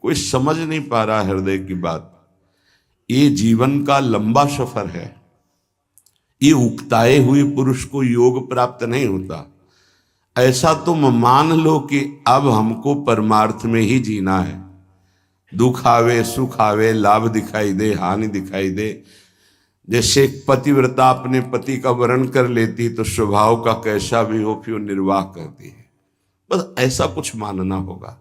कोई समझ नहीं पा रहा हृदय की बात। ये जीवन का लंबा सफर है। ये उकताए हुए पुरुष को योग प्राप्त नहीं होता। ऐसा तुम मान लो कि अब हमको परमार्थ में ही जीना है। दुख आवे सुख आवे, लाभ दिखाई दे हानि दिखाई दे, जैसे एक पतिव्रता अपने पति का वर्ण कर लेती तो स्वभाव का कैसा भी हो फिर निर्वाह करती है। बस ऐसा कुछ मानना होगा।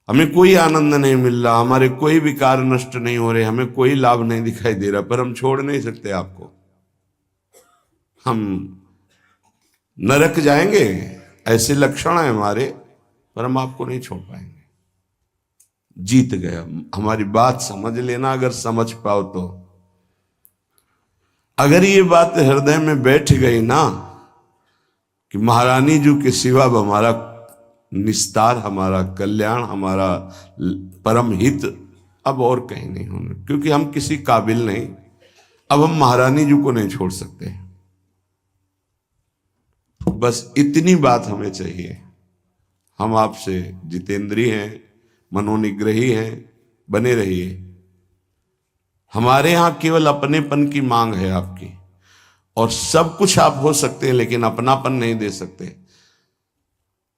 हमें कोई आनंद नहीं मिल रहा, हमारे कोई विकार नष्ट नहीं हो रहे, हमें कोई लाभ नहीं दिखाई दे रहा, पर हम छोड़ नहीं सकते आपको। हम नरक जाएंगे ऐसे लक्षण है हमारे, पर हम आपको नहीं छोड़ पाएंगे। जीत गया। हमारी बात समझ लेना, अगर समझ पाओ तो। अगर ये बात हृदय में बैठ गई ना कि महारानी जी के सिवा हमारा निस्तार, हमारा कल्याण, हमारा परम हित अब और कहीं नहीं होना, क्योंकि हम किसी काबिल नहीं। अब हम महारानी जी को नहीं छोड़ सकते। बस इतनी बात हमें चाहिए। हम आपसे जितेंद्रीय हैं, मनोनिग्रही हैं, बने रहिए। हमारे यहां केवल अपनेपन की मांग है आपकी, और सब कुछ आप हो सकते हैं लेकिन अपनापन नहीं दे सकते।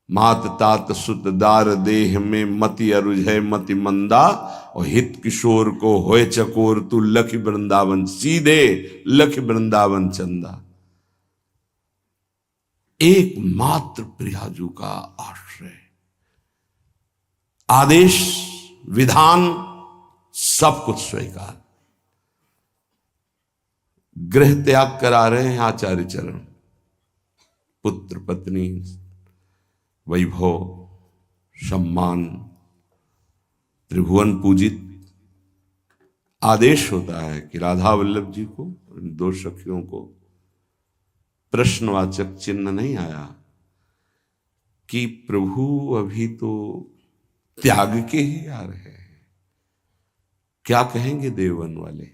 मात तात सुत दार देह में मति अरुझय मति मंदा, और हित किशोर को होए चकोर तू लख वृंदावन, सीधे लख वृंदावन चंदा। एकमात्र प्रियाजू का आश्रय, आदेश विधान सब कुछ स्वीकार। गृह त्याग करा रहे हैं आचार्य चरण। पुत्र पत्नी, वैभव, सम्मान, त्रिभुवन पूजित। आदेश होता है कि राधा वल्लभ जी को, इन दो सखियों को प्रश्नवाचक चिन्ह नहीं आया कि प्रभु अभी तो त्याग के ही आ रहे हैं, क्या कहेंगे देववन वाले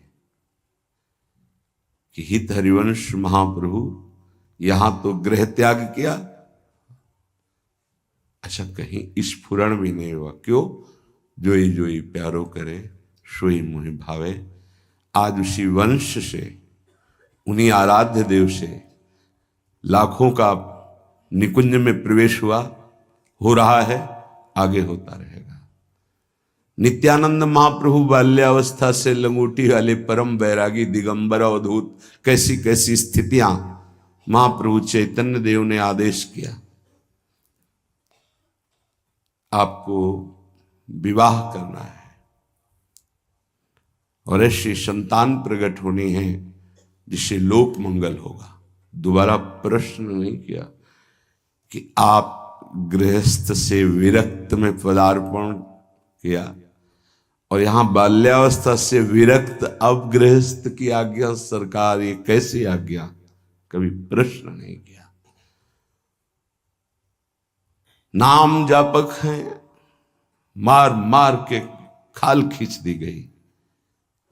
कि हित हरिवंश महाप्रभु यहां तो गृह त्याग किया। अच्छा, कहीं स्फुरण भी नहीं हुआ। क्यों? जोई जोई प्यारो करे सोई मोहि भावे। आज उसी वंश से, उन्हीं आराध्य देव से लाखों का निकुंज में प्रवेश हुआ, हो रहा है, आगे होता रहेगा। नित्यानंद महाप्रभु बाल्यावस्था से लंगोटी वाले परम बैरागी दिगंबर अवधूत, कैसी कैसी स्थितियां महाप्रभु चैतन्य देव ने आदेश किया, आपको विवाह करना है और ऐसी संतान प्रकट होनी है जिससे लोक मंगल होगा। दोबारा प्रश्न नहीं किया कि आप गृहस्थ से विरक्त में पदार्पण किया और यहां बाल्यावस्था से विरक्त अब गृहस्थ की आज्ञा, सरकार ये कैसी आज्ञा, कभी प्रश्न नहीं किया। नाम जापक हैं, मार मार के खाल खींच दी गई,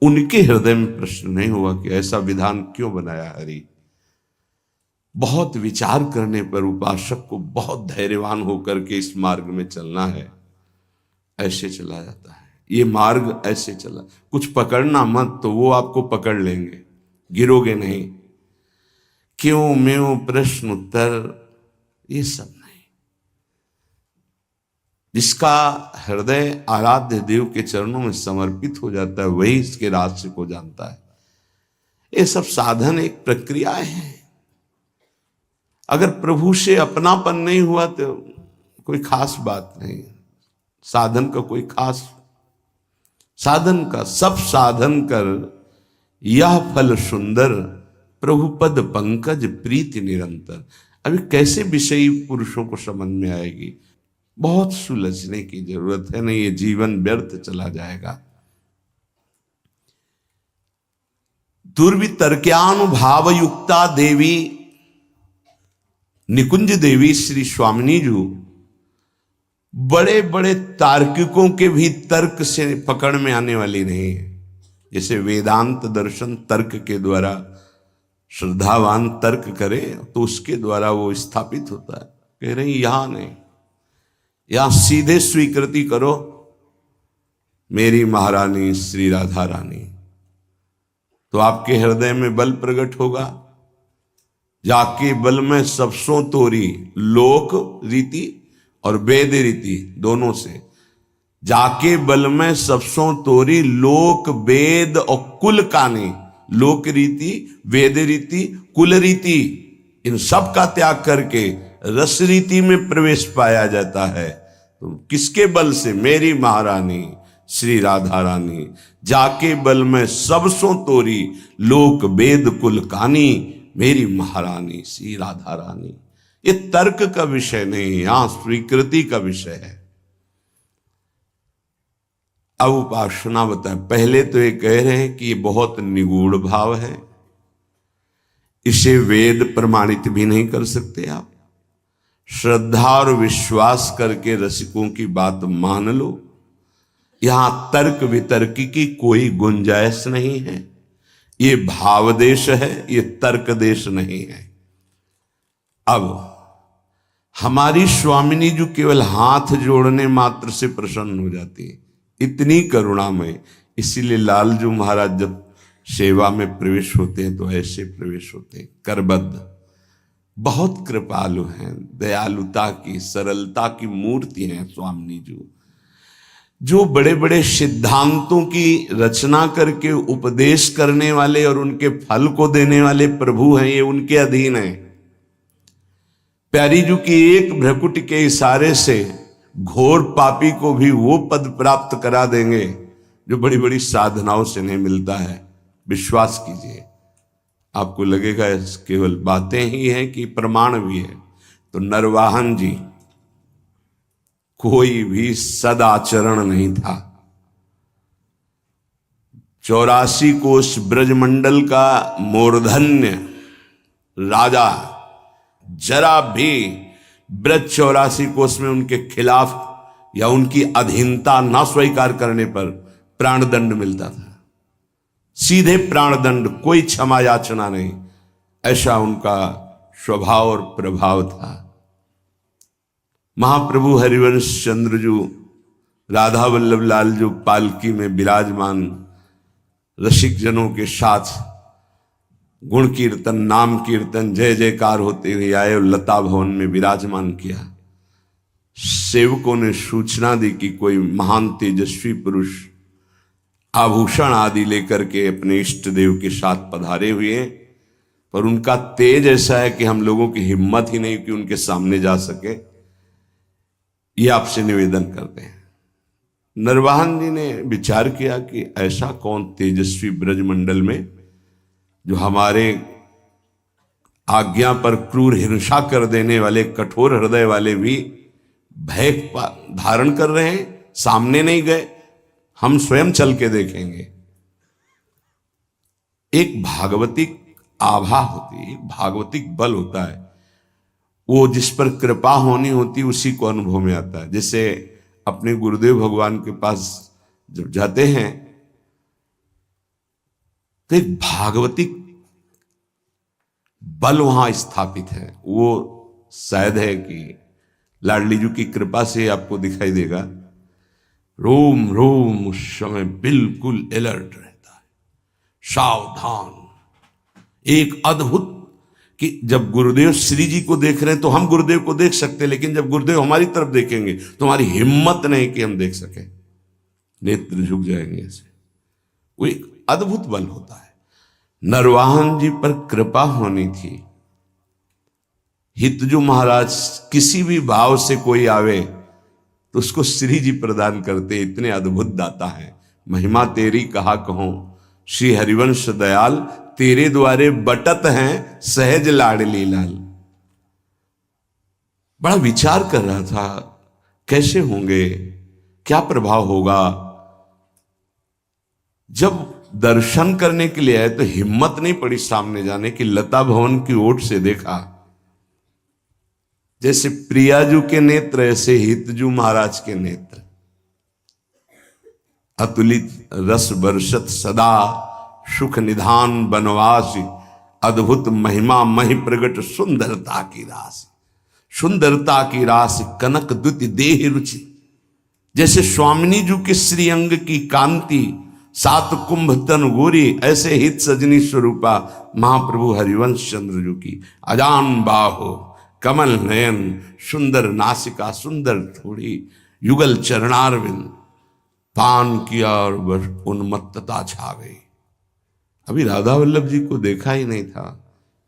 उनके हृदय में प्रश्न नहीं हुआ कि ऐसा विधान क्यों बनाया हरि। बहुत विचार करने पर उपासक को बहुत धैर्यवान होकर के इस मार्ग में चलना है। ऐसे चला जाता है ये मार्ग, ऐसे चला। कुछ पकड़ना मत, तो वो आपको पकड़ लेंगे, गिरोगे नहीं। क्यों म्यों प्रश्न उत्तर ये सब नहीं। जिसका हृदय आराध्य देव के चरणों में समर्पित हो जाता है वही इसके रहस्य को जानता है। ये सब साधन एक प्रक्रिया है। अगर प्रभु से अपनापन नहीं हुआ तो कोई खास बात नहीं। साधन का कोई खास, साधन का सब साधन कर यह फल सुंदर, प्रभु पद पंकज प्रीति निरंतर। अभी कैसे विषयी पुरुषों को समझ में आएगी, बहुत सुलझने की जरूरत है, नहीं ये जीवन व्यर्थ चला जाएगा। दुर्वितर्क्यानुभाव युक्ता देवी निकुंज देवी श्री स्वामिनी जी बड़े बड़े तार्किकों के भी तर्क से पकड़ में आने वाली नहीं है। जैसे वेदांत दर्शन तर्क के द्वारा श्रद्धावान तर्क करे तो उसके द्वारा वो स्थापित होता है। कह रही यहां नहीं, या सीधे स्वीकृति करो, मेरी महारानी श्री राधा रानी, तो आपके हृदय में बल प्रकट होगा। जाके बल में सबसों तोरी, लोक रीति और वेद रीति दोनों से, जाके बल में सबसों तोरी लोक वेद और कुल कानी, लोक रीति, वेद रीति, कुल रीति, इन सब का त्याग करके रस रीति में प्रवेश पाया जाता है। तो किसके बल से? मेरी महारानी श्री राधा रानी, जाके बल में सबसों तोरी लोक वेद कुल कानी, मेरी महारानी श्री राधा रानी। ये तर्क का विषय नहीं, यहां स्वीकृति का विषय है। अब उपासना बताए। पहले तो ये कह रहे हैं कि ये बहुत निगूढ़ भाव है, इसे वेद प्रमाणित भी नहीं कर सकते आप। श्रद्धा और विश्वास करके रसिकों की बात मान लो, यहां तर्क वितर्क की कोई गुंजाइश नहीं है। ये भाव देश है, ये तर्क देश नहीं है। अब हमारी स्वामिनी जो केवल हाथ जोड़ने मात्र से प्रसन्न हो जाती है, इतनी करुणामय। इसीलिए लालजू महाराज जब सेवा में प्रवेश होते हैं तो ऐसे प्रवेश होते हैं, करबद्ध, बहुत कृपालु हैं, दयालुता की, सरलता की मूर्ति हैं स्वामिनी जी। जो बड़े बड़े सिद्धांतों की रचना करके उपदेश करने वाले और उनके फल को देने वाले प्रभु हैं, ये उनके अधीन हैं। प्यारी जी की एक भ्रकुट के इशारे से घोर पापी को भी वो पद प्राप्त करा देंगे जो बड़ी बड़ी साधनाओं से नहीं मिलता है। विश्वास कीजिए, आपको लगेगा केवल बातें ही हैं कि प्रमाण भी है। तो नरवाहन जी कोई भी सदाचरण नहीं था। 84 कोष ब्रजमंडल का मूर्धन्य राजा जरा भी ब्रज 84 कोष में उनके खिलाफ या उनकी अधीनता न स्वीकार करने पर प्राणदंड मिलता था। सीधे प्राणदंड, कोई क्षमा याचना नहीं, ऐसा उनका स्वभाव और प्रभाव था। महाप्रभु हरिवंश चंद्र जो राधा वल्लभ लाल जो पालकी में विराजमान रसिक जनों के साथ गुण कीर्तन, नाम कीर्तन, जय जयकार होते हुए आए और लता भवन में विराजमान किया। सेवकों ने सूचना दी कि कोई महान तेजस्वी पुरुष आभूषण आदि लेकर के अपने इष्ट देव के साथ पधारे हुए हैं, पर उनका तेज ऐसा है कि हम लोगों की हिम्मत ही नहीं कि उनके सामने जा सके। ये आपसे निवेदन करते हैं। नरवाहन जी ने विचार किया कि ऐसा कौन तेजस्वी ब्रजमंडल में जो हमारे आज्ञा पर क्रूर हिंसा कर देने वाले, कठोर हृदय वाले भी भय धारण कर रहे हैं, सामने नहीं गए, हम स्वयं चल के देखेंगे। एक भागवतिक आभा होती है, एक भागवतिक बल होता है, वो जिस पर कृपा होनी होती उसी को अनुभव में आता है। जैसे अपने गुरुदेव भगवान के पास जब जाते हैं तो एक भागवतिक बल वहां स्थापित है। वो शायद है कि लाडली जी की कृपा से आपको दिखाई देगा। रोम रोम उस समय बिल्कुल अलर्ट रहता है, सावधान। एक अद्भुत कि जब गुरुदेव श्री जी को देख रहे हैं तो हम गुरुदेव को देख सकते हैं, लेकिन जब गुरुदेव हमारी तरफ देखेंगे तो हमारी हिम्मत नहीं कि हम देख सकें, नेत्र झुक जाएंगे ऐसे। वो एक अद्भुत बल होता है। नरवाहन जी पर कृपा होनी थी। हितजू महाराज किसी भी भाव से कोई आवे तो उसको श्री जी प्रदान करते, इतने अद्भुत दाता है। महिमा तेरी कहा कहूं, श्री हरिवंश दयाल, तेरे द्वारे बटत हैं सहज लाडली लाल। बड़ा विचार कर रहा था कैसे होंगे, क्या प्रभाव होगा। जब दर्शन करने के लिए आए तो हिम्मत नहीं पड़ी सामने जाने की। लता भवन की ओट से देखा, जैसे प्रियाजू के नेत्र ऐसे हितजू महाराज के नेत्र, अतुलित रस बरसत सदा, सुख निधान बनवासी, अद्भुत महिमा महि प्रगट सुंदरता की राशि। सुंदरता की रास कनक द्युति देह रुचि। जैसे स्वामिनी जी के श्रीअंग की कांति सात कुंभ तन गोरी, ऐसे हित सजनी स्वरूपा महाप्रभु हरिवंश चंद्र जी की अजान बाहो कमल नयन, सुंदर नासिका सुंदर थोड़ी, युगल चरणारविंद, पान किया और बस उन्मत्तता छा गई। अभी राधा वल्लभ जी को देखा ही नहीं था,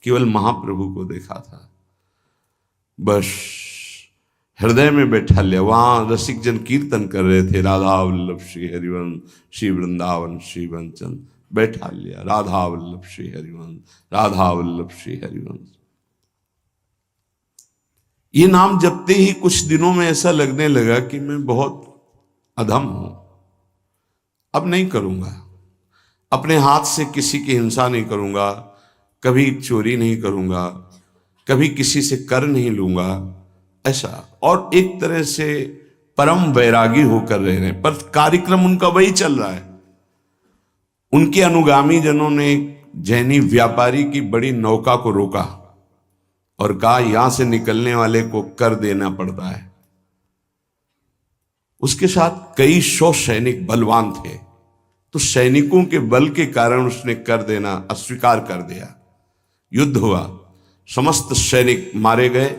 केवल महाप्रभु को देखा था। बस हृदय में बैठा लिया। वहां रसिक जन कीर्तन कर रहे थे, राधा वल्लभ श्री हरिवंश श्री वृंदावन श्री वंचन, बैठा लिया राधा वल्लभ श्री हरिवंश, राधा वल्लभ श्री हरिवंश। ये नाम जपते ही कुछ दिनों में ऐसा लगने लगा कि मैं बहुत अधम हूं, अब नहीं करूंगा, अपने हाथ से किसी की हिंसा नहीं करूंगा, कभी चोरी नहीं करूंगा, कभी किसी से कर नहीं लूंगा, ऐसा। और एक तरह से परम वैरागी होकर रह रहे हैं, पर कार्यक्रम उनका वही चल रहा है। उनके अनुगामी जनों ने जैनी व्यापारी की बड़ी नौका को रोका और कहा यहां से निकलने वाले को कर देना पड़ता है। उसके साथ कई 100 सैनिक बलवान थे, तो सैनिकों के बल के कारण उसने कर देना अस्वीकार कर दिया। युद्ध हुआ, समस्त सैनिक मारे गए,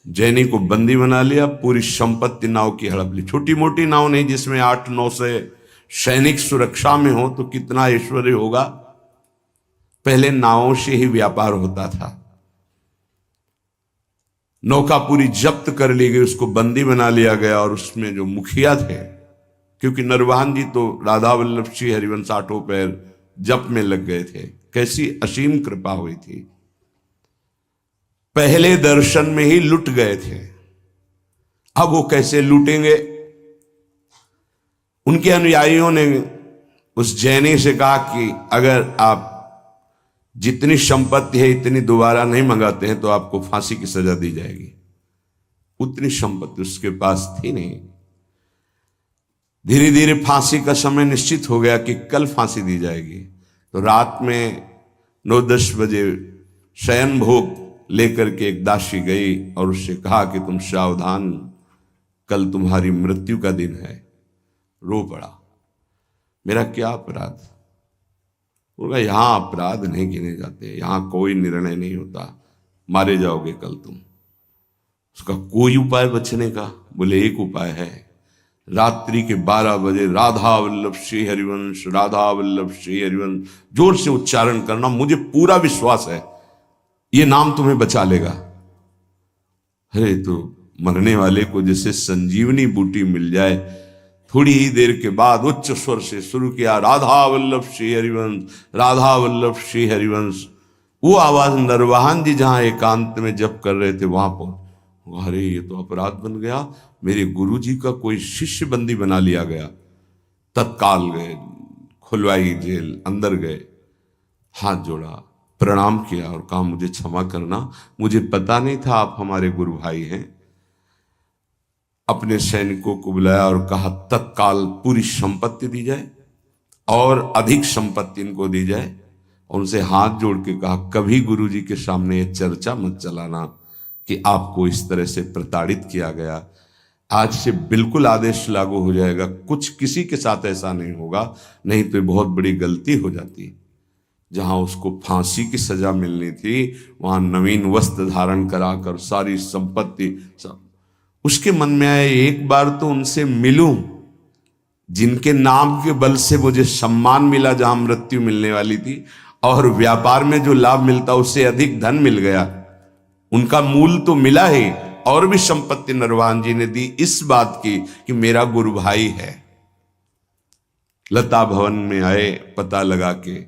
जैनी को बंदी बना लिया, पूरी संपत्ति नाव की हड़प ली। छोटी मोटी नाव नहीं जिसमें 8-9 से सैनिक सुरक्षा में हो तो कितना ऐश्वर्य होगा। पहले नावों से ही व्यापार होता था। नौका पूरी जब्त कर ली गई, उसको बंदी बना लिया गया और उसमें जो मुखिया थे, क्योंकि नरवाहन जी तो राधा वल्लभ श्री हरिवंश आठों पैर जप में लग गए थे, कैसी असीम कृपा हुई थी। पहले दर्शन में ही लुट गए थे, अब वो कैसे लूटेंगे। उनके अनुयायियों ने उस जैनी से कहा कि अगर आप जितनी संपत्ति है इतनी दोबारा नहीं मंगाते हैं तो आपको फांसी की सजा दी जाएगी। उतनी संपत्ति उसके पास थी नहीं। धीरे धीरे फांसी का समय निश्चित हो गया कि कल फांसी दी जाएगी, तो रात में 9-10 बजे शयन भोग लेकर के एक दासी गई और उससे कहा कि तुम सावधान, कल तुम्हारी मृत्यु का दिन है। रो पड़ा, मेरा क्या अपराध। बोला यहां अपराध नहीं गिने जाते, यहां कोई निर्णय नहीं होता, मारे जाओगे कल तुम। उसका कोई उपाय बचने का? बोले एक उपाय है, रात्रि के 12 बजे राधा वल्लभ श्री हरिवंश, राधा वल्लभ श्री हरिवंश जोर से उच्चारण करना, मुझे पूरा विश्वास है ये नाम तुम्हें बचा लेगा। अरे तो मरने वाले को जैसे संजीवनी बूटी मिल जाए। थोड़ी ही देर के बाद उच्च स्वर से शुरू किया, राधा वल्लभ श्री हरिवंश, राधा वल्लभ श्री हरिवंश। वो आवाज नरवाहन जी जहां एकांत में जप कर रहे थे वहां पहुंच। अरे ये तो अपराध बन गया, मेरे गुरु जी का कोई शिष्य बंदी बना लिया गया। तत्काल गए, खुलवाई जेल, अंदर गए, हाथ जोड़ा, प्रणाम किया और कहा मुझे क्षमा करना, मुझे पता नहीं था आप हमारे गुरु भाई हैं। अपने सैनिकों को बुलाया और कहा तत्काल पूरी संपत्ति दी जाए और अधिक संपत्ति इनको दी जाए। उनसे हाथ जोड़ के कहा कभी गुरु जी के सामने ये चर्चा मत चलाना कि आपको इस तरह से प्रताड़ित किया गया। आज से बिल्कुल आदेश लागू हो जाएगा, कुछ किसी के साथ ऐसा नहीं होगा, नहीं तो बहुत बड़ी गलती हो जाती। जहां उसको फांसी की सजा मिलनी थी वहां नवीन वस्त्र धारण कराकर सारी संपत्ति सब। उसके मन में आया एक बार तो उनसे मिलूं, जिनके नाम के बल से मुझे सम्मान मिला जहां मृत्यु मिलने वाली थी, और व्यापार में जो लाभ मिलता उससे अधिक धन मिल गया। उनका मूल तो मिला ही, और भी संपत्ति नरवाहन जी ने दी इस बात की कि मेरा गुरु भाई है। लता भवन में आए, पता लगा के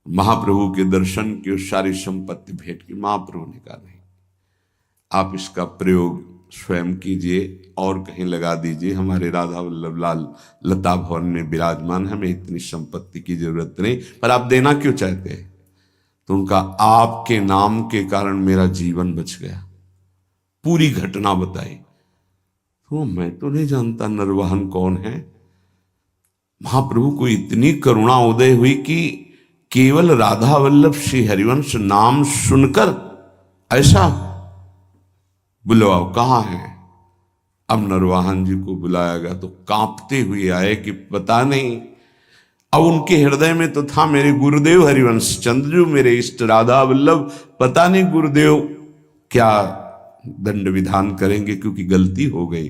महाप्रभु के दर्शन की और सारी संपत्ति भेंट की। महाप्रभु ने कहा नहीं, आप इसका प्रयोग स्वयं कीजिए और कहीं लगा दीजिए, हमारे राधा वल्लभ लाल लता भवन में विराजमान, हमें इतनी संपत्ति की जरूरत नहीं, पर आप देना क्यों चाहते हैं? तो उनका आपके नाम के कारण मेरा जीवन बच गया। पूरी घटना बताई। तो मैं तो नहीं जानता नरवाहन कौन है। महाप्रभु को इतनी करुणा उदय हुई कि केवल राधा वल्लभ श्री हरिवंश नाम सुनकर ऐसा बुलवाओ, कहाँ है? अब नरवाहन जी को बुलाया गया तो कांपते हुए आए कि पता नहीं। अब उनके हृदय में तो था मेरे गुरुदेव हरिवंश चंद्र, मेरे इष्ट राधा वल्लभ, पता नहीं गुरुदेव क्या दंड विधान करेंगे, क्योंकि गलती हो गई।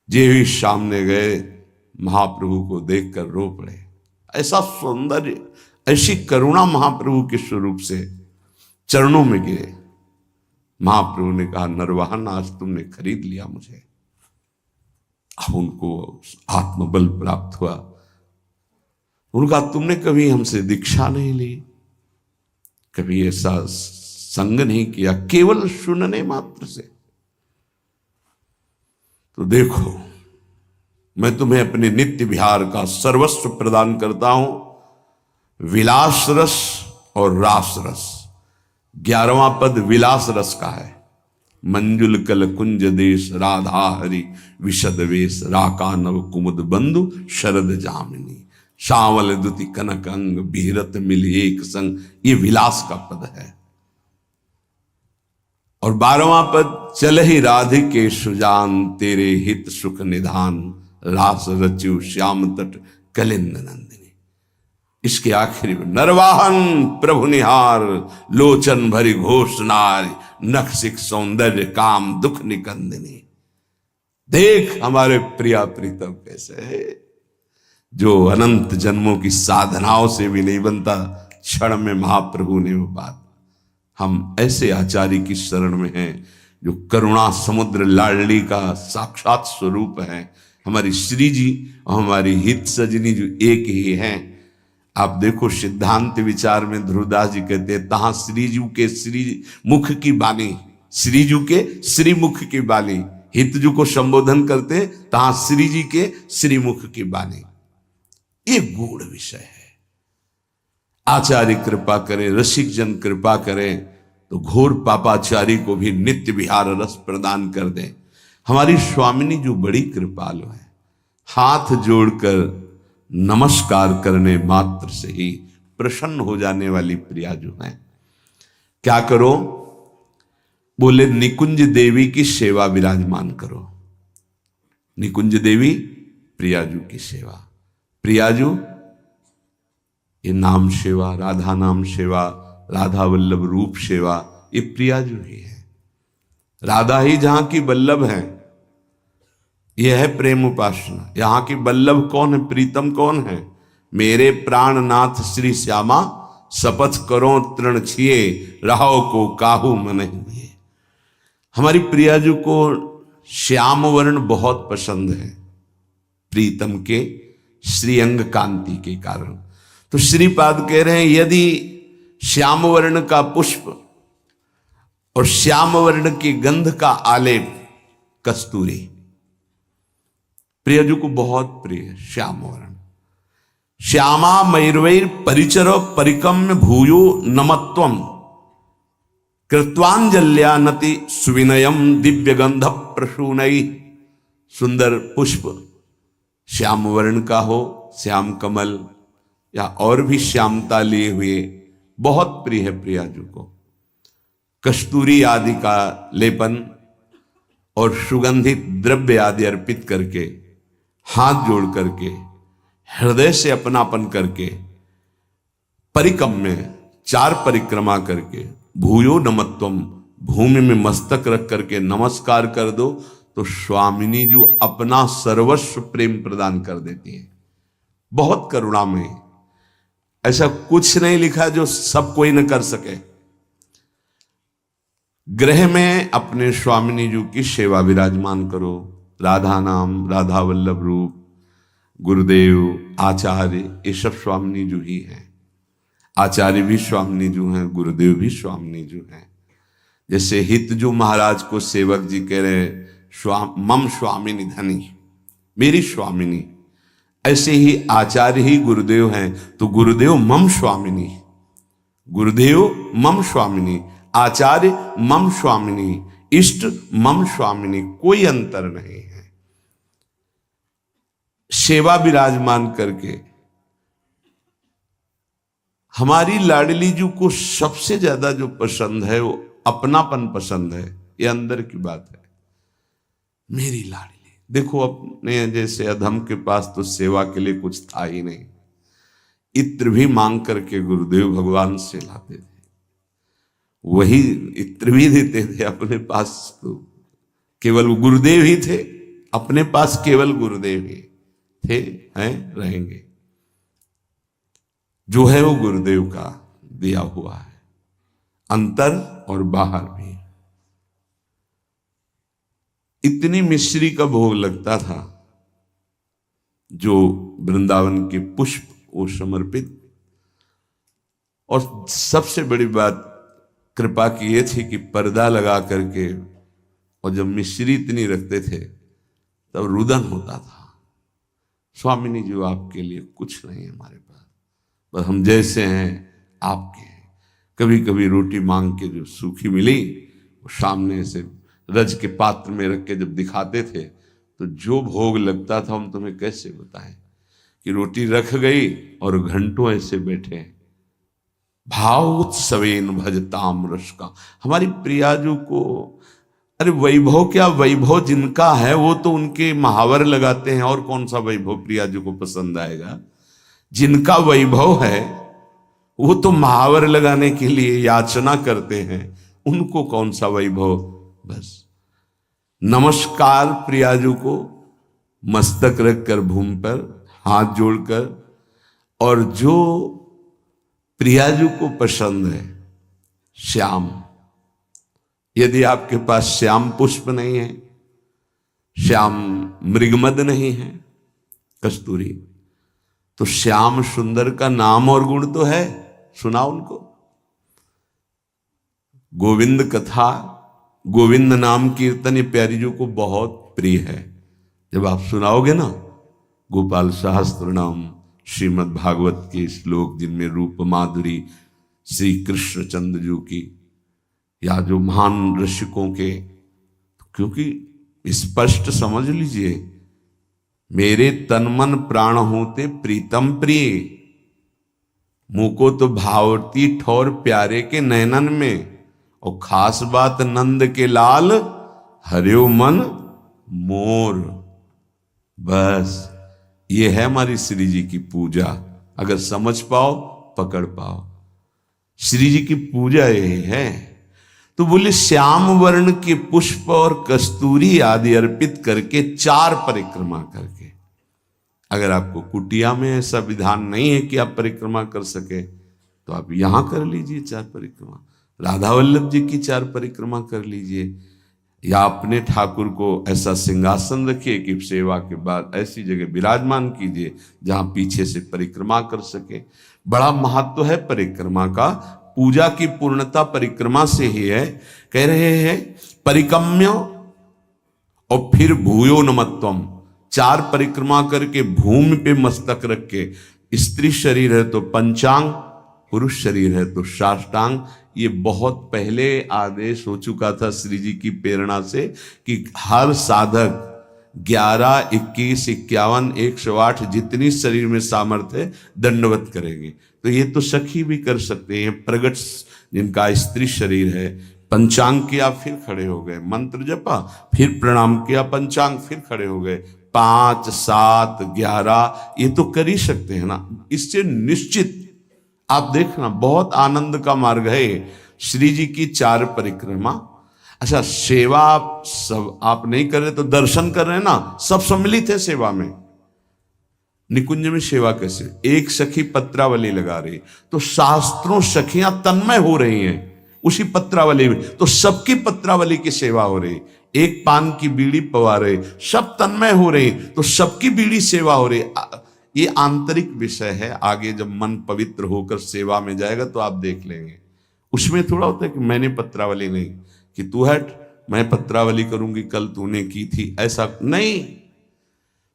जे भी सामने गए, महाप्रभु को देखकर रो पड़े। ऐसा सौंदर्य, ऐसी करुणा महाप्रभु के स्वरूप से चरणों में गिरे। महाप्रभु ने कहा, नरवाहन आज तुमने खरीद लिया मुझे। अब उनको आत्मबल प्राप्त हुआ। उनका तुमने कभी हमसे दीक्षा नहीं ली, कभी ऐसा संग नहीं किया, केवल सुनने मात्र से। तो देखो, मैं तुम्हें अपने नित्य विहार का सर्वस्व प्रदान करता हूं, विलास रस और रास रस। 11वां पद विलास रस का है। मंजुल कल कुंज देश राधा हरि विशद वेश, राका नव कुमुद बंधु शरद जामिनी, श्यामल दुति कनक अंग बिहरत मिल एक संग। ये विलास का पद है। और 12वां पद, चल ही राधिके सुजान तेरे हित सुख निधान, रास रच्यु श्याम तट कलिंद नंदिनी। इसके आखिरी में, नरवाहन प्रभु निहार लोचन भरी घोष नारी, नख सिख सौंदर्य काम दुख निकंदिनी। देख हमारे प्रिया प्रीतम कैसे है, जो अनंत जन्मों की साधनाओं से भी नहीं बनता, क्षण में महाप्रभु ने वो बात। हम ऐसे आचार्य की शरण में हैं जो करुणा समुद्र लाडली का साक्षात स्वरूप है। हमारी श्री जी और हमारी हित सजनी जो एक ही हैं। आप देखो, सिद्धांत विचार में ध्रुवदास जी कहते हैं, तहां श्रीजू के श्री मुख की बानी, श्रीजू के श्री मुख की बानी, हितजू को संबोधन करते तहां श्री जी के श्री मुख की बानी। ये गूढ़ विषय है। आचार्य कृपा करें, रसिक जन कृपा करें तो घोर पापाचारी को भी नित्य विहार रस प्रदान कर दें। हमारी स्वामिनी जो बड़ी कृपालु है, हाथ जोड़कर नमस्कार करने मात्र से ही प्रसन्न हो जाने वाली प्रिया जो है। क्या करो? बोले निकुंज देवी की सेवा विराजमान करो। निकुंज देवी प्रियाजू की सेवा। प्रियाजू ये नाम सेवा, राधा नाम सेवा, राधा वल्लभ रूप सेवा, ये प्रियाजू ही है। राधा ही जहां की वल्लभ है, यह है प्रेम उपासना। यहां की वल्लभ कौन है, प्रीतम कौन है? मेरे प्राणनाथ श्री श्यामा, शपथ करो तृण छिए, रहो को काहू मन हुए। हमारी प्रियाजू को श्याम वर्ण बहुत पसंद है, प्रीतम के श्रीअंग कांति के कारण। तो श्रीपाद कह रहे हैं, यदि श्याम वर्ण का पुष्प और श्याम वर्ण की गंध का आलेप कस्तूरी, प्रियजू को बहुत प्रिय है श्याम वर्ण। श्यामा मयूरवैर परिचरो परिकम्य भूयो नमत्वम, कृत्वांजल्यानति सुविनयम दिव्य गंध प्रसूनई। सुंदर पुष्प श्याम वर्ण का हो, श्याम कमल या और भी श्यामता लिए हुए, बहुत प्रिय है प्रियाजू को। कस्तूरी आदि का लेपन और सुगंधित द्रव्य आदि अर्पित करके, हाथ जोड़ करके, हृदय से अपनापन करके, परिकम में 4 परिक्रमा करके, भूयो नमत्वम, भूमि में मस्तक रख करके नमस्कार कर दो तो स्वामिनी जो अपना सर्वस्व प्रेम प्रदान कर देती है। बहुत करुणा में, ऐसा कुछ नहीं लिखा जो सब कोई न कर सके। गृह में अपने स्वामिनी जी की सेवा विराजमान करो। राधा नाम, राधा वल्लभ रूप, गुरुदेव, आचार्य, ये सब स्वामिनी जी ही हैं। आचार्य भी स्वामिनी जी हैं, गुरुदेव भी स्वामिनी जी हैं। जैसे हित जो महाराज को सेवक जी कह रहे, मम स्वामिनी धनी, मेरी स्वामिनी, ऐसे ही आचार्य ही गुरुदेव हैं, तो गुरुदेव मम स्वामिनी, गुरुदेव मम स्वामिनी, आचार्य मम स्वामिनी, इष्ट मम स्वामिनी, कोई अंतर नहीं है। सेवा विराजमान करके हमारी लाडली जी को सबसे ज्यादा जो पसंद है वो अपनापन पसंद है। ये अंदर की बात है। मेरी लाडली, देखो अपने जैसे अधम के पास तो सेवा के लिए कुछ था ही नहीं, इत्र भी मांग करके गुरुदेव भगवान से लाते थे, वही इत्र भी देते थे। अपने पास तो केवल गुरुदेव ही थे, अपने पास केवल गुरुदेव ही थे, हैं, रहेंगे। जो है वो गुरुदेव का दिया हुआ है, अंतर और बाहर भी। इतनी मिश्री का भोग लगता था, जो वृंदावन के पुष्प वो समर्पित। और सबसे बड़ी बात कृपा की ये थी कि पर्दा लगा करके, और जब मिश्री इतनी रखते थे तब रुदन होता था, स्वामिनी जी आपके लिए कुछ नहीं है हमारे पास, बस हम जैसे हैं आपके हैं। कभी कभी रोटी मांग के जो सूखी मिली वो सामने से रज के पात्र में रख के जब दिखाते थे तो जो भोग लगता था हम तुम्हें कैसे बताएं, कि रोटी रख गई और घंटों ऐसे बैठे। भावोत्सवेन भजताम रस का, हमारी प्रियाजू को, अरे वैभव क्या, वैभव जिनका है वो तो उनके महावर लगाते हैं, और कौन सा वैभव प्रियाजू को पसंद आएगा। जिनका वैभव है वो तो महावर लगाने के लिए याचना करते हैं, उनको कौन सा वैभव। बस नमस्कार प्रियाजू को, मस्तक रखकर भूमि पर हाथ जोड़कर। और जो प्रियाजू को पसंद है श्याम, यदि आपके पास श्याम पुष्प नहीं है, श्याम मृगमद नहीं है, कस्तूरी, तो श्याम सुंदर का नाम और गुण तो है, सुनाओ उनको। गोविंद कथा, गोविंद नाम कीर्तन ये प्यारी जी को बहुत प्रिय है। जब आप सुनाओगे ना गोपाल सहस्त्र नाम, श्रीमद् भागवत के श्लोक जिनमें रूप माधुरी श्री कृष्ण चंद्र जी की, या जो महान ऋषिकों के, क्योंकि स्पष्ट समझ लीजिए, मेरे तन मन प्राण होते प्रीतम प्रिय, मुको तो भावती ठौर प्यारे के नैनन में, और खास बात नंद के लाल हरियो मन मोर। बस ये है हमारी श्री जी की पूजा, अगर समझ पाओ पकड़ पाओ, श्री जी की पूजा यही है। तो बोले श्याम वर्ण के पुष्प और कस्तूरी आदि अर्पित करके 4 परिक्रमा करके। अगर आपको कुटिया में ऐसा विधान नहीं है कि आप परिक्रमा कर सके तो आप यहां कर लीजिए 4 परिक्रमा, राधा वल्लभ जी की 4 परिक्रमा कर लीजिए, या अपने ठाकुर को ऐसा सिंहासन रखिए कि सेवा के बाद ऐसी जगह विराजमान कीजिए जहां पीछे से परिक्रमा कर सके। बड़ा महत्व है परिक्रमा का, पूजा की पूर्णता परिक्रमा से ही है। कह रहे हैं परिक्रम्य और फिर भूयो नमत्वम, 4 परिक्रमा करके भूमि पे मस्तक रख के, स्त्री शरीर है तो पंचांग, पुरुष शरीर है तो साष्टांग। ये बहुत पहले आदेश हो चुका था श्री जी की प्रेरणा से कि हर साधक 11, 21, 51, 108 जितनी शरीर में सामर्थ्य है दंडवत करेंगे। तो ये तो सखी भी कर सकते हैं, प्रगट जिनका स्त्री शरीर है, पंचांग किया फिर खड़े हो गए, मंत्र जपा फिर प्रणाम किया, पंचांग फिर खड़े हो गए, 5, 7, 11 ये तो कर ही सकते हैं ना। इससे निश्चित आप देखना बहुत आनंद का मार्ग है श्री जी की 4 परिक्रमा। अच्छा, सेवा सब आप नहीं कर रहे तो दर्शन कर रहे हैं ना, सब सम्मिलित है सेवा में। निकुंज में सेवा कैसे, एक सखी पत्रावली लगा रही तो शास्त्रों सखियां तन्मय हो रही हैं उसी पत्रावली में, तो सबकी पत्रावली की सेवा हो रही। एक पान की बीड़ी पवा रहे, सब तन्मय हो रही तो सबकी बीड़ी सेवा हो रही। ये आंतरिक विषय है, आगे जब मन पवित्र होकर सेवा में जाएगा तो आप देख लेंगे। उसमें थोड़ा होता है कि मैंने पत्रावली नहीं, कि तू हट मैं पत्रावली करूंगी, कल तूने की थी, ऐसा नहीं।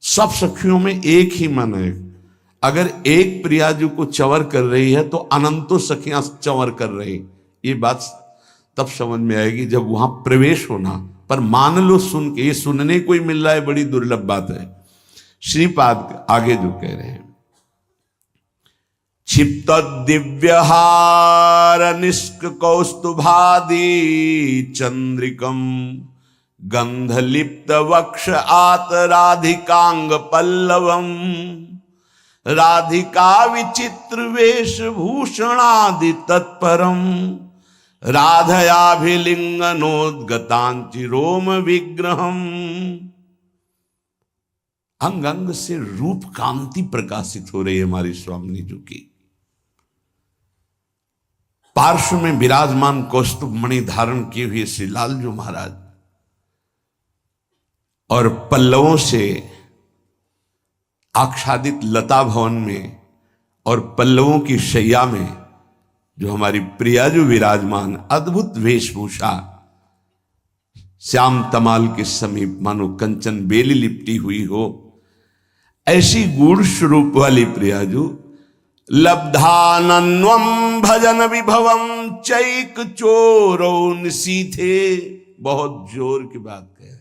सब सखियों में एक ही मन है। अगर एक प्रियाजू को चंवर कर रही है तो अनंतों सखियां चंवर कर रही। ये बात तब समझ में आएगी जब वहां प्रवेश होना। पर मान लो सुन के, ये सुनने को ही मिल रहा है, बड़ी दुर्लभ बात है। श्रीपाद आगे जो कह रहे हैं क्षिप्त दिव्यहार निष्क कौस्तुभादि चंद्रिकम गंधलिप्त वक्ष आत राधिकांग पल्लवम राधिका विचित्र वेशभूषणादि तत्परम राधयाभिलिंगनोद्गतांचि रोम विग्रहम। अंग अंग से रूप कांति प्रकाशित हो रही है हमारी स्वामिनी जी की। पार्श्व में विराजमान कौस्तुभ मणि धारण किए हुए श्री लालजू महाराज और पल्लवों से आच्छादित लता भवन में और पल्लवों की शैया में जो हमारी प्रिया जो विराजमान, अद्भुत वेशभूषा, श्याम तमाल के समीप मानो कंचन बेली लिपटी हुई हो, ऐसी गूढ़ स्वरूप वाली प्रियाजू लब्धानन्वम भजन विभवम चैक चोरो निशीथे। बहुत जोर की बात कह रहे,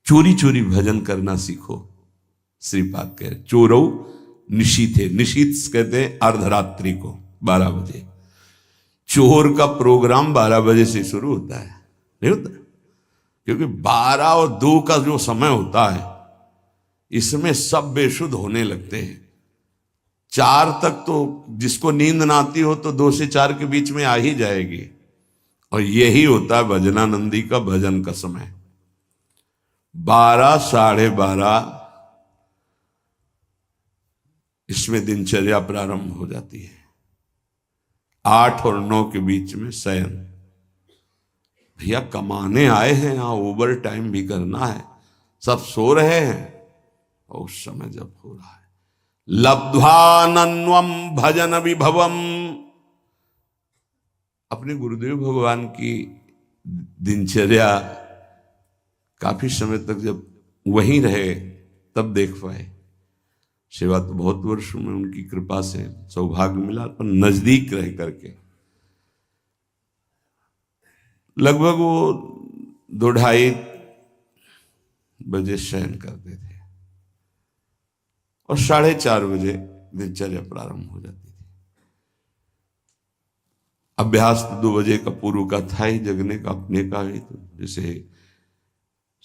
चोरी चोरी भजन करना सीखो। श्रीपाद कह रहे चोरो निशीथे, निशीथ कहते हैं अर्धरात्रि को 12 बजे। चोर का प्रोग्राम 12 बजे से शुरू होता है, नहीं होता? क्योंकि 12 और 2 का जो समय होता है इसमें सब बेशुद्ध होने लगते हैं। 4 तक तो जिसको नींद ना आती हो तो 2 से 4 के बीच में आ ही जाएगी, और यही होता है भजनानंदी का भजन का समय। 12 साढ़े 12 इसमें दिनचर्या प्रारंभ हो जाती है। 8 और 9 के बीच में शयन। भैया कमाने आए हैं, यहां ओवर टाइम भी करना है, सब सो रहे हैं, और उस समय जब हो रहा है लब्ध्वानन्वम भजन विभवम। अपने गुरुदेव भगवान की दिनचर्या काफी समय तक जब वहीं रहे तब देख पाए। सेवा तो बहुत वर्षों में उनकी कृपा से सौभाग्य मिला, पर नजदीक रह करके लगभग वो 2-2:30 बजे शयन करते थे और 4:30 बजे दिनचर्या प्रारंभ हो जाती थी। अभ्यास तो 2 बजे का पूर्व का था ही, जगने का अपने का ही। तो जैसे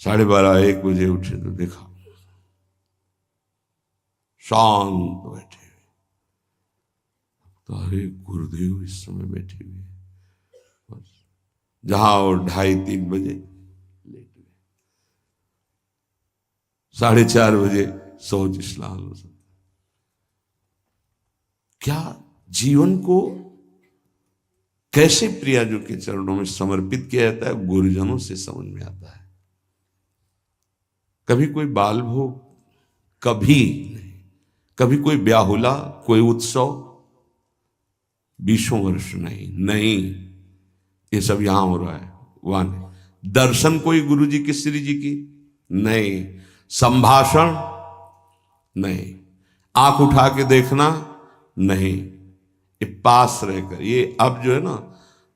12:30-1 बजे उठे तो देखा शांत बैठे हुए, तो अरे गुरुदेव इस समय बैठे हुए, बस जहां और 2:30-3 बजे लेट गए। 4:30 बजे सोच स्नान हो सकता। क्या जीवन को कैसे प्रियाजू के चरणों में समर्पित किया जाता है, गुरुजनों से समझ में आता है। कभी कोई बाल भोग, कभी नहीं, कभी कोई ब्याहुला, कोई उत्सव, 20 वर्ष नहीं, ये सब यहां हो रहा है, वहां नहीं। दर्शन कोई गुरु जी की, श्री जी की नहीं, संभाषण नहीं, आंख उठा के देखना नहीं, ये पास रहकर। ये अब जो है ना,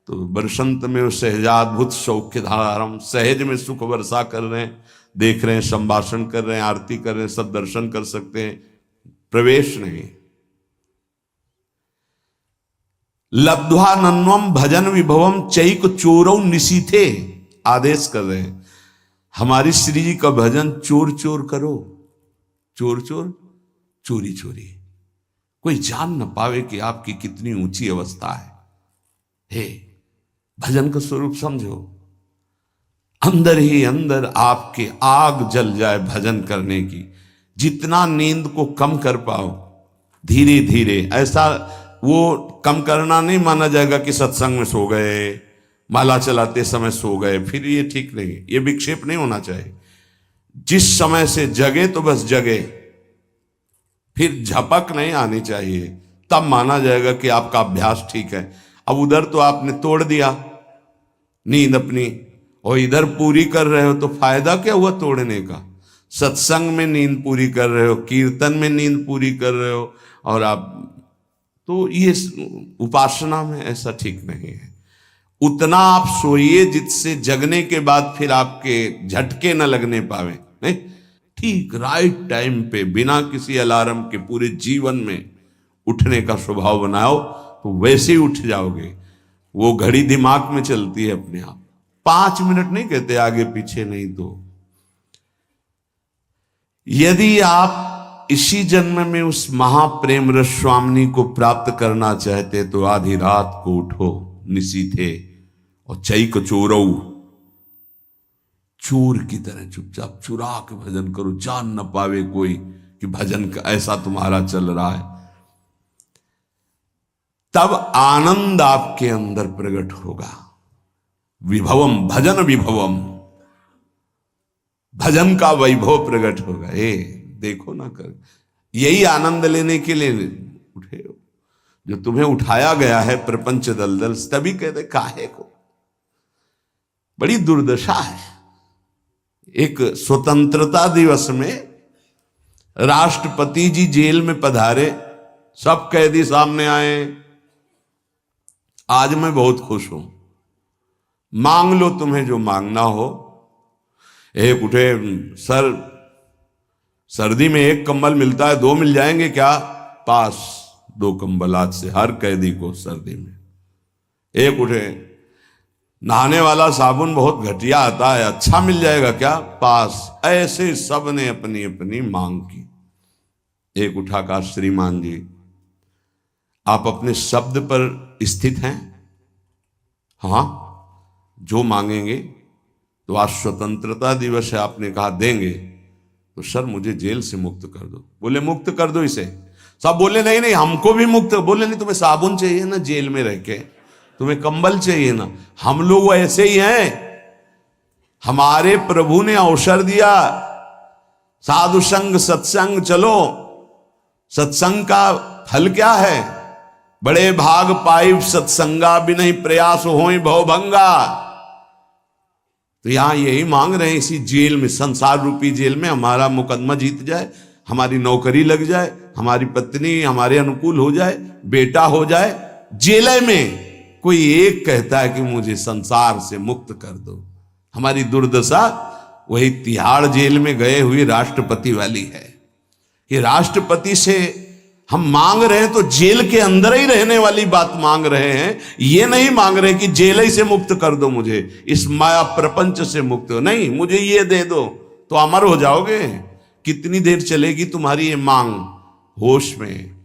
तो बरसंत में वो सहजाद्भुत सौख्य धारम, सहज में सुख वर्षा कर रहे हैं, देख रहे हैं, संभाषण कर रहे हैं, आरती कर रहे हैं, सब दर्शन कर सकते हैं, प्रवेश नहीं। लब्ध्वानन्वम भजन विभवम चैक चोरौ निशीथे, आदेश कर रहे हैं हमारी श्री जी का भजन चोर चोर करो, चोर चोर, चोरी चोरी, कोई जान न पावे कि आपकी कितनी ऊंची अवस्था है। हे भजन का स्वरूप समझो, अंदर ही अंदर आपके आग जल जाए भजन करने की। जितना नींद को कम कर पाओ धीरे धीरे, ऐसा वो कम करना नहीं माना जाएगा कि सत्संग में सो गए, माला चलाते समय सो गए, फिर ये ठीक नहीं, ये विक्षेप नहीं होना चाहिए। जिस समय से जगे तो बस जगे, फिर झपक नहीं आनी चाहिए, तब माना जाएगा कि आपका अभ्यास ठीक है। अब उधर तो आपने तोड़ दिया नींद अपनी, और इधर पूरी कर रहे हो, तो फायदा क्या हुआ तोड़ने का? सत्संग में नींद पूरी कर रहे हो, कीर्तन में नींद पूरी कर रहे हो, और आप तो ये उपासना में ऐसा ठीक नहीं है। उतना आप सोइए जिससे जगने के बाद फिर आपके झटके न लगने पावे, नहीं ठीक राइट टाइम पे, बिना किसी अलार्म के पूरे जीवन में उठने का स्वभाव बनाओ तो वैसे ही उठ जाओगे। वो घड़ी दिमाग में चलती है अपने आप, 5 मिनट नहीं कहते, आगे पीछे नहीं। तो यदि आप इसी जन्म में उस महाप्रेम रस स्वामिनी को प्राप्त करना चाहते तो आधी रात को उठो निशीथे और चैक चोरऊ, चोर की तरह चुपचाप चुरा के भजन करो, जान न पावे कोई कि भजन का ऐसा तुम्हारा चल रहा है। तब आनंद आपके अंदर प्रकट होगा। विभवम भजन विभवम, भजन का वैभव प्रकट होगा। देखो ना कर, यही आनंद लेने के लिए उठे हो। जो तुम्हें उठाया गया है प्रपंच दलदल, तभी कहते काहे को। बड़ी दुर्दशा है। एक स्वतंत्रता दिवस में राष्ट्रपति जी जेल में पधारे, सब कैदी सामने आए। आज मैं बहुत खुश हूं, मांग लो तुम्हें जो मांगना हो। एक उठे, सर सर्दी में 1 कंबल मिलता है, 2 मिल जाएंगे क्या? पास 2 कंबल आज से हर कैदी को सर्दी में। एक उठे, नहाने वाला साबुन बहुत घटिया आता है, अच्छा मिल जाएगा क्या? पास। ऐसे सब ने अपनी अपनी मांग की। एक उठा कहा, श्रीमान जी आप अपने शब्द पर स्थित हैं? हाँ, जो मांगेंगे। तो आज स्वतंत्रता दिवस है, आपने कहा देंगे, तो सर मुझे जेल से मुक्त कर दो। बोले मुक्त कर दो इसे? सब बोले नहीं नहीं हमको भी मुक्त। बोले नहीं, तुम्हें साबुन चाहिए ना जेल में रह के, तुम्हें कंबल चाहिए ना। हम लोग ऐसे ही हैं, हमारे प्रभु ने अवसर दिया, साधु संग सत्संग चलो। सत्संग का फल क्या है? बड़े भाग पाई सत्संगा भी नहीं प्रयास होई भवभंगा। तो यहां यही मांग रहे हैं, इसी जेल में, संसार रूपी जेल में हमारा मुकदमा जीत जाए, हमारी नौकरी लग जाए, हमारी पत्नी हमारे अनुकूल हो जाए, बेटा हो जाए। जेल में कोई एक कहता है कि मुझे संसार से मुक्त कर दो। हमारी दुर्दशा वही तिहाड़ जेल में गए हुए राष्ट्रपति वाली है कि राष्ट्रपति से हम मांग रहे हैं तो जेल के अंदर ही रहने वाली बात मांग रहे हैं। ये नहीं मांग रहे कि जेल ही से मुक्त कर दो मुझे, इस माया प्रपंच से मुक्त हो। नहीं, मुझे ये दे दो तो अमर हो जाओगे। कितनी देर चलेगी तुम्हारी ये मांग? होश में